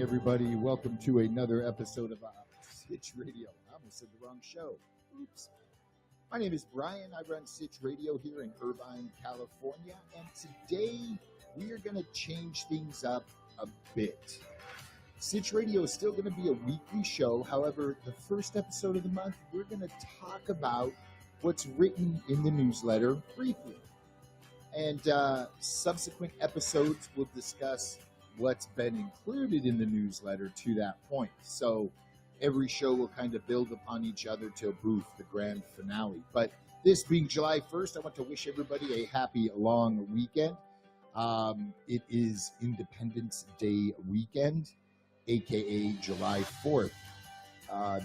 everybody. Welcome to another episode of Sitch Radio. I almost said the wrong show. Oops. My name is Brian. I run Sitch Radio here in Irvine, California. And today we are going to change things up a bit. Sitch Radio is still going to be a weekly show. However, the first episode of the month, we're going to talk about what's written in the newsletter briefly. And subsequent episodes will discuss what's been included in the newsletter to that point. So every show will kind of build upon each other to boost the grand finale. But this being July 1st, I want to wish everybody a happy long weekend. It is Independence Day weekend, aka July 4th.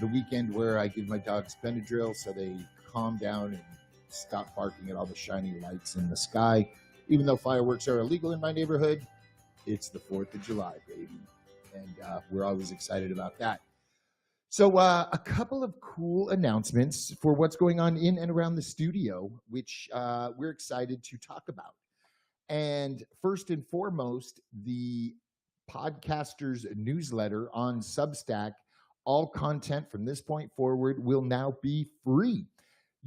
The weekend where I give my dogs Benadryl so they calm down and stop barking at all the shiny lights in the sky. Even though fireworks are illegal in my neighborhood, it's the 4th of July, baby. And we're always excited about that. So a couple of cool announcements for what's going on in and around the studio, which we're excited to talk about. And first and foremost, the Podcasters newsletter on Substack, all content from this point forward will now be free.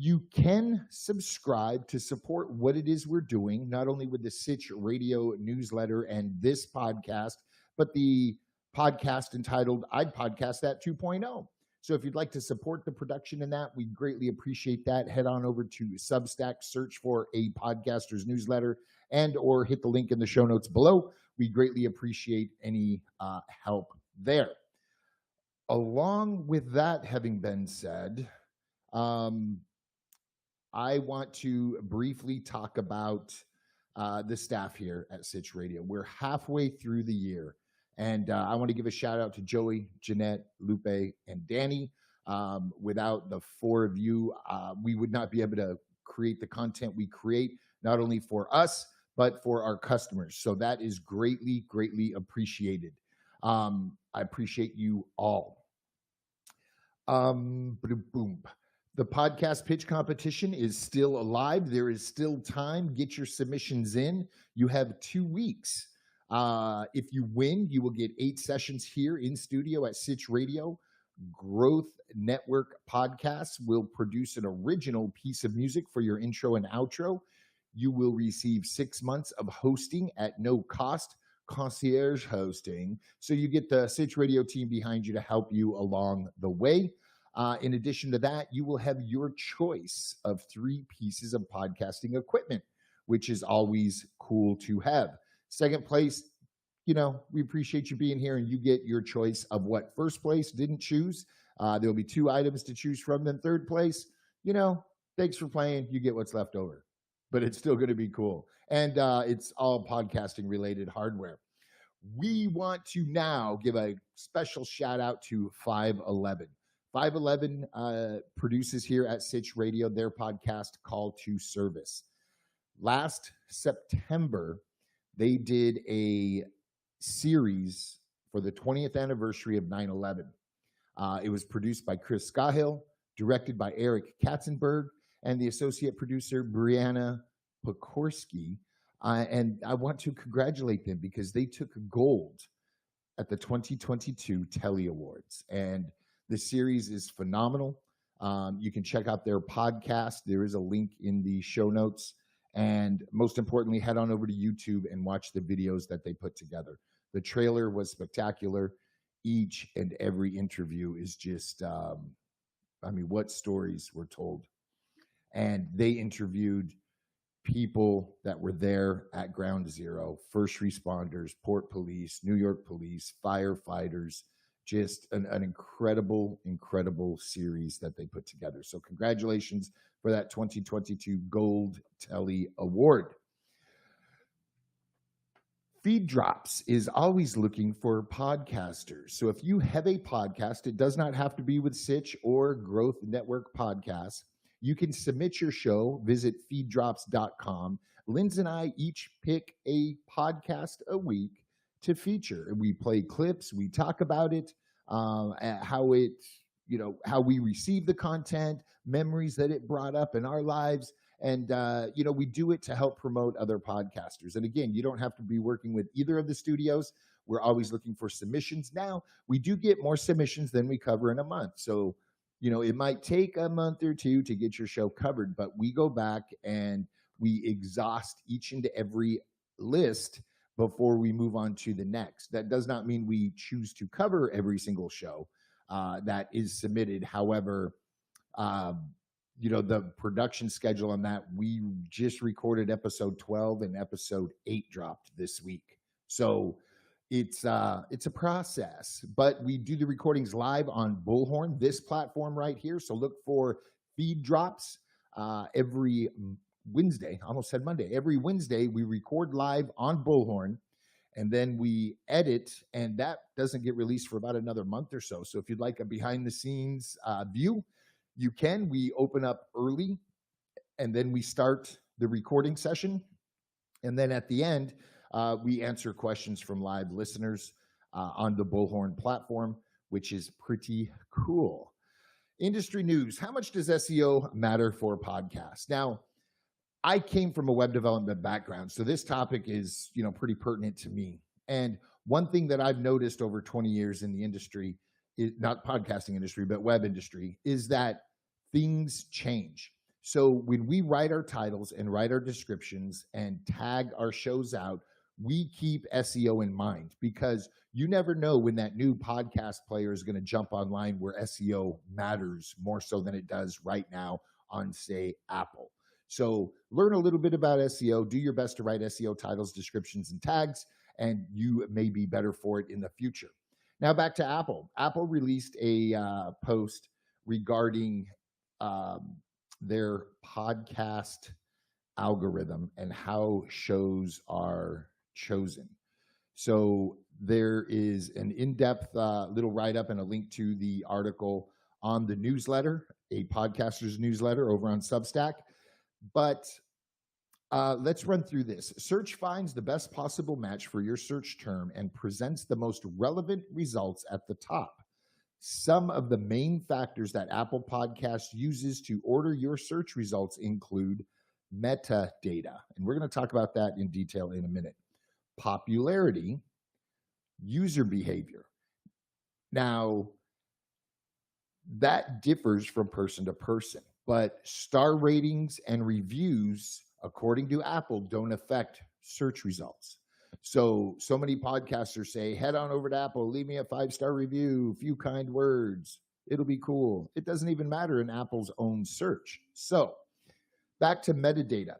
You can subscribe to support what it is we're doing, not only with the Sitch Radio newsletter and this podcast, but the podcast entitled I'd Podcast That 2.0. So if you'd like to support the production in that, we greatly appreciate that. Head on over to Substack, search for a Podcasters newsletter, and or hit the link in the show notes below. We greatly appreciate any help there. Along with that having been said, I want to briefly talk about the staff here at Sitch Radio. We're halfway through the year, and I want to give a shout out to Joey, Jeanette, Lupe, and Danny. Without the four of you, we would not be able to create the content we create, not only for us, but for our customers. So that is greatly, greatly appreciated. I appreciate you all. Boom. The podcast pitch competition is still alive. There is still time. Get your submissions in. You have 2 weeks. If you win, you will get 8 sessions here in studio at Sitch Radio. Growth Network Podcasts will produce an original piece of music for your intro and outro. You will receive 6 months of hosting at no cost, concierge hosting. So you get the Sitch Radio team behind you to help you along the way. In addition to that, you will have your choice of 3 pieces of podcasting equipment, which is always cool to have. Second place, we appreciate you being here, and you get your choice of what first place didn't choose. There'll be 2 items to choose from. Then third place, thanks for playing. You get what's left over, but it's still going to be cool. And it's all podcasting related hardware. We want to now give a special shout out to 511. 511 produces here at Sitch Radio their podcast, Call to Service. Last September, they did a series for the 20th anniversary of 9/11. It was produced by Chris Scahill, directed by Eric Katzenberg, and the associate producer, Brianna Pokorski. And I want to congratulate them because they took gold at the 2022 Telly Awards. And the series is phenomenal. You can check out their podcast. There is a link in the show notes. And most importantly, head on over to YouTube and watch the videos that they put together. The trailer was spectacular. Each and every interview is just, what stories were told. And they interviewed people that were there at Ground Zero, first responders, Port Police, New York Police, firefighters. Just an incredible, incredible series that they put together. So congratulations for that 2022 Gold Telly Award. Feed Drops is always looking for podcasters. So if you have a podcast, it does not have to be with Sitch or Growth Network Podcasts. You can submit your show. Visit feeddrops.com. Linz and I each pick a podcast a week to feature. We play clips. We talk about it, how we receive the content, memories that it brought up in our lives, And, we do it to help promote other podcasters. And again, you don't have to be working with either of the studios. We're always looking for submissions. Now, we do get more submissions than we cover in a month. So, it might take a month or two to get your show covered, but we go back and we exhaust each and every list before we move on to the next. That does not mean we choose to cover every single show that is submitted. However, the production schedule on that, we just recorded episode 12 and episode 8 dropped this week. So it's a process, but we do the recordings live on Bullhorn, this platform right here. So look for feed drops every Wednesday. I almost said Monday. Every Wednesday we record live on Bullhorn, and then we edit, and that doesn't get released for about another month or so. So if you'd like a behind the scenes view, you can. We open up early, and then we start the recording session. And then at the end, we answer questions from live listeners on the Bullhorn platform, which is pretty cool. Industry news. How much does SEO matter for podcasts? Now, I came from a web development background, so this topic is, pretty pertinent to me. And one thing that I've noticed over 20 years in the industry, is not podcasting industry, but web industry, is that things change. So when we write our titles and write our descriptions and tag our shows out, we keep SEO in mind, because you never know when that new podcast player is going to jump online where SEO matters more so than it does right now on, say, Apple. So learn a little bit about SEO, do your best to write SEO titles, descriptions, and tags, and you may be better for it in the future. Now back to Apple. Apple released a post regarding their podcast algorithm and how shows are chosen. So there is an in-depth little write-up and a link to the article on the newsletter, a podcaster's newsletter over on Substack. But let's run through this. Search finds the best possible match for your search term and presents the most relevant results at the top. Some of the main factors that Apple Podcasts uses to order your search results include metadata, and we're going to talk about that in detail in a minute. Popularity, user behavior. Now, that differs from person to person, but star ratings and reviews, according to Apple, don't affect search results. So many podcasters say, head on over to Apple, leave me a 5-star review, few kind words. It'll be cool. It doesn't even matter in Apple's own search. So back to metadata.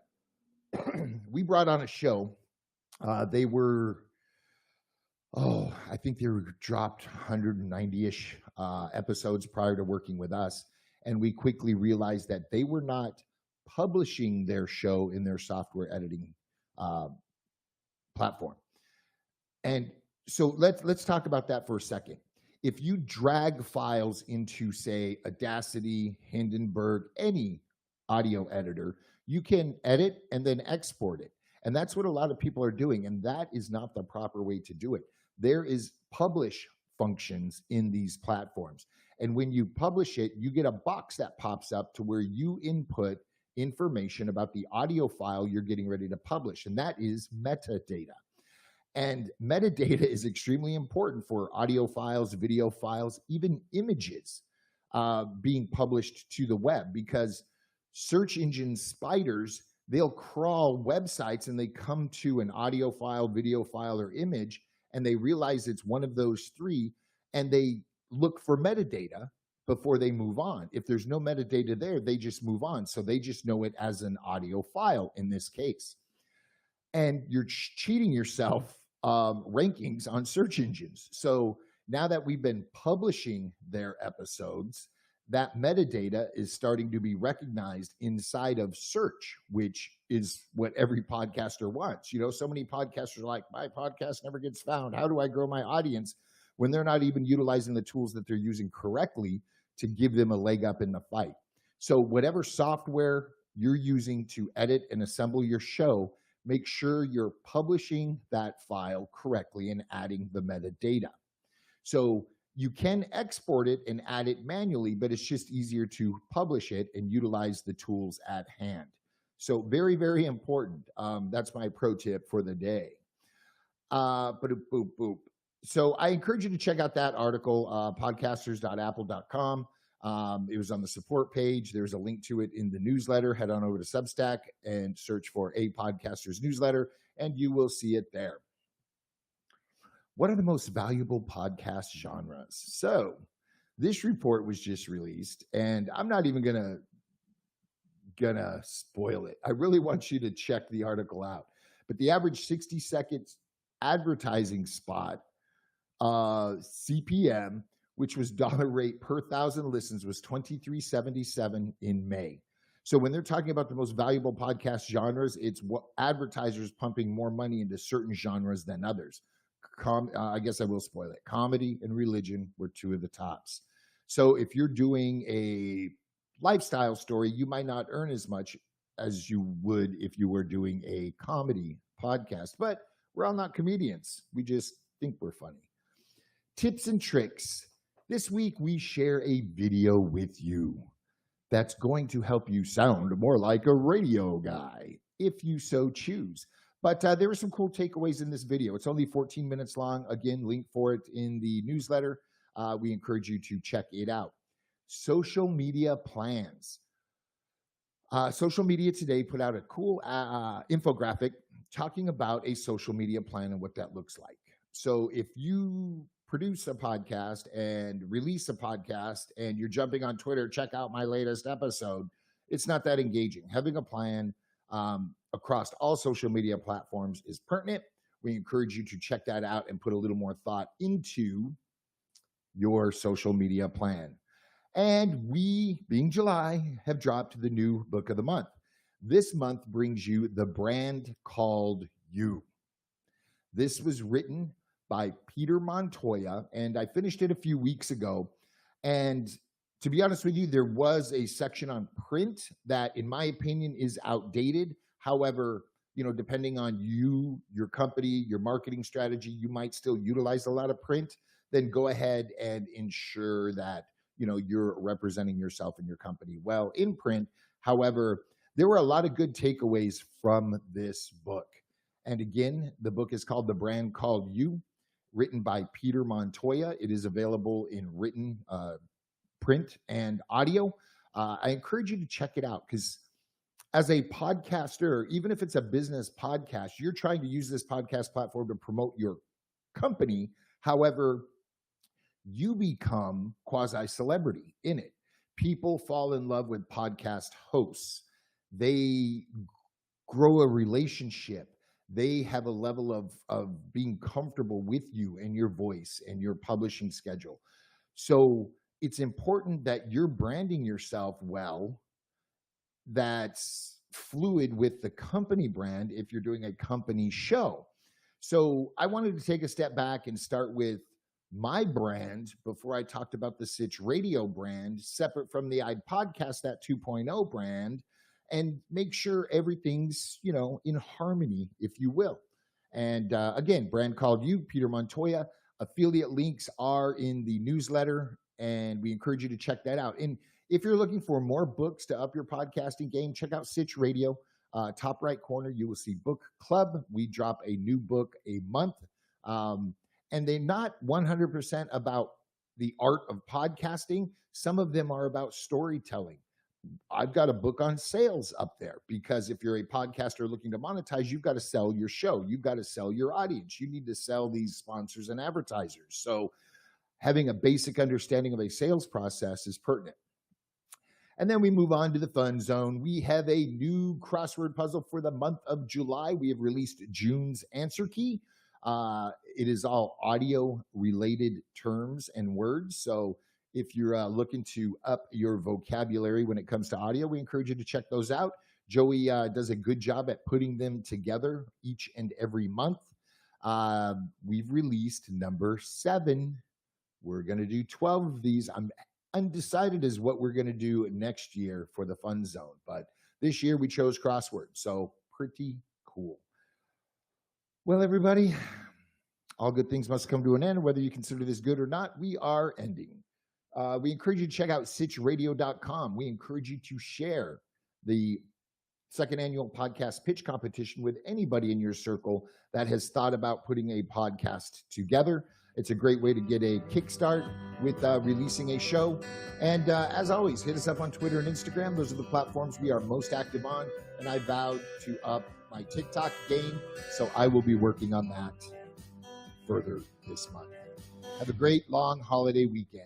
We brought on a show. They were, I think they were dropped 190-ish episodes prior to working with us. And we quickly realized that they were not publishing their show in their software editing platform. And so let's talk about that for a second. If you drag files into, say, Audacity, Hindenburg, any audio editor, you can edit and then export it. And that's what a lot of people are doing. And that is not the proper way to do it. There is publish functions in these platforms. And when you publish it, you get a box that pops up to where you input information about the audio file you're getting ready to publish. And that is metadata. And metadata is extremely important for audio files, video files, even images being published to the web, because search engine spiders, they'll crawl websites and they come to an audio file, video file, or image, and they realize it's one of those three, and they look for metadata before they move on. If there's no metadata there, they just move on. So they just know it as an audio file in this case. And you're cheating yourself rankings on search engines. So now that we've been publishing their episodes, that metadata is starting to be recognized inside of search, which is what every podcaster wants. So many podcasters are like, my podcast never gets found. How do I grow my audience? When they're not even utilizing the tools that they're using correctly to give them a leg up in the fight. So whatever software you're using to edit and assemble your show, make sure you're publishing that file correctly and adding the metadata. So you can export it and add it manually, but it's just easier to publish it and utilize the tools at hand. So very, very important. That's my pro tip for the day. Boop, boop, boop. So I encourage you to check out that article, podcasters.apple.com. It was on the support page. There's a link to it in the newsletter. Head on over to Substack and search for A Podcasters Newsletter, and you will see it there. What are the most valuable podcast genres? So this report was just released, and I'm not even gonna spoil it. I really want you to check the article out. But the average 60-second advertising spot, CPM, which was dollar rate per 1,000 listens, was $23.77 in May. So when they're talking about the most valuable podcast genres, it's what advertisers pumping more money into certain genres than others. I guess I will spoil it. Comedy and religion were two of the tops. So if you're doing a lifestyle story, you might not earn as much as you would if you were doing a comedy podcast. But we're all not comedians. We just think we're funny. Tips and tricks. This week, we share a video with you that's going to help you sound more like a radio guy, if you so choose. But there were some cool takeaways in this video. It's only 14 minutes long. Again, link for it in the newsletter. We encourage you to check it out. Social media plans. Social Media Today put out a cool infographic talking about a social media plan and what that looks like. So if you produce a podcast and release a podcast and you're jumping on Twitter, check out my latest episode, it's not that engaging. Having a plan across all social media platforms is pertinent. We encourage you to check that out and put a little more thought into your social media plan. And we, being July, have dropped the new book of the month. This month brings you The Brand Called You. This was written by Peter Montoya, and I finished it a few weeks ago. And to be honest with you, there was a section on print that, in my opinion, is outdated. However, depending on you, your company, your marketing strategy, you might still utilize a lot of print. Then go ahead and ensure that you're representing yourself and your company well in print. However, there were a lot of good takeaways from this book. And again, the book is called The Brand Called You, written by Peter Montoya. It is available in written, print, and audio. I encourage you to check it out because as a podcaster, even if it's a business podcast, you're trying to use this podcast platform to promote your company. However, you become quasi-celebrity in it. People fall in love with podcast hosts. They grow a relationship. They have a level of being comfortable with you and your voice and your publishing schedule. So it's important that you're branding yourself well, that's fluid with the company brand if you're doing a company show. So I wanted to take a step back and start with my brand before I talked about the Sitch Radio brand, separate from the iPodcast, that 2.0 brand, and make sure everything's, in harmony, if you will. And again, Brand Called You, Peter Montoya. Affiliate links are in the newsletter, and we encourage you to check that out. And if you're looking for more books to up your podcasting game, check out Sitch Radio. Top right corner, you will see Book Club. We drop a new book a month. And they're not 100% about the art of podcasting. Some of them are about storytelling. I've got a book on sales up there because if you're a podcaster looking to monetize, you've got to sell your show. You've got to sell your audience. You need to sell these sponsors and advertisers. So having a basic understanding of a sales process is pertinent. And then we move on to the fun zone. We have a new crossword puzzle for the month of July. We have released June's answer key. It is all audio related terms and words. So if you're looking to up your vocabulary when it comes to audio, we encourage you to check those out. Joey does a good job at putting them together each and every month. We've released number 7. We're going to do 12 of these. I'm undecided as what we're going to do next year for the fun zone, but this year we chose crossword. So pretty cool. Well, everybody, all good things must come to an end. Whether you consider this good or not, we are ending. We encourage you to check out sitchradio.com. We encourage you to share the second annual podcast pitch competition with anybody in your circle that has thought about putting a podcast together. It's a great way to get a kickstart with releasing a show. And as always, hit us up on Twitter and Instagram. Those are the platforms we are most active on. And I vowed to up my TikTok game, so I will be working on that further this month. Have a great long holiday weekend.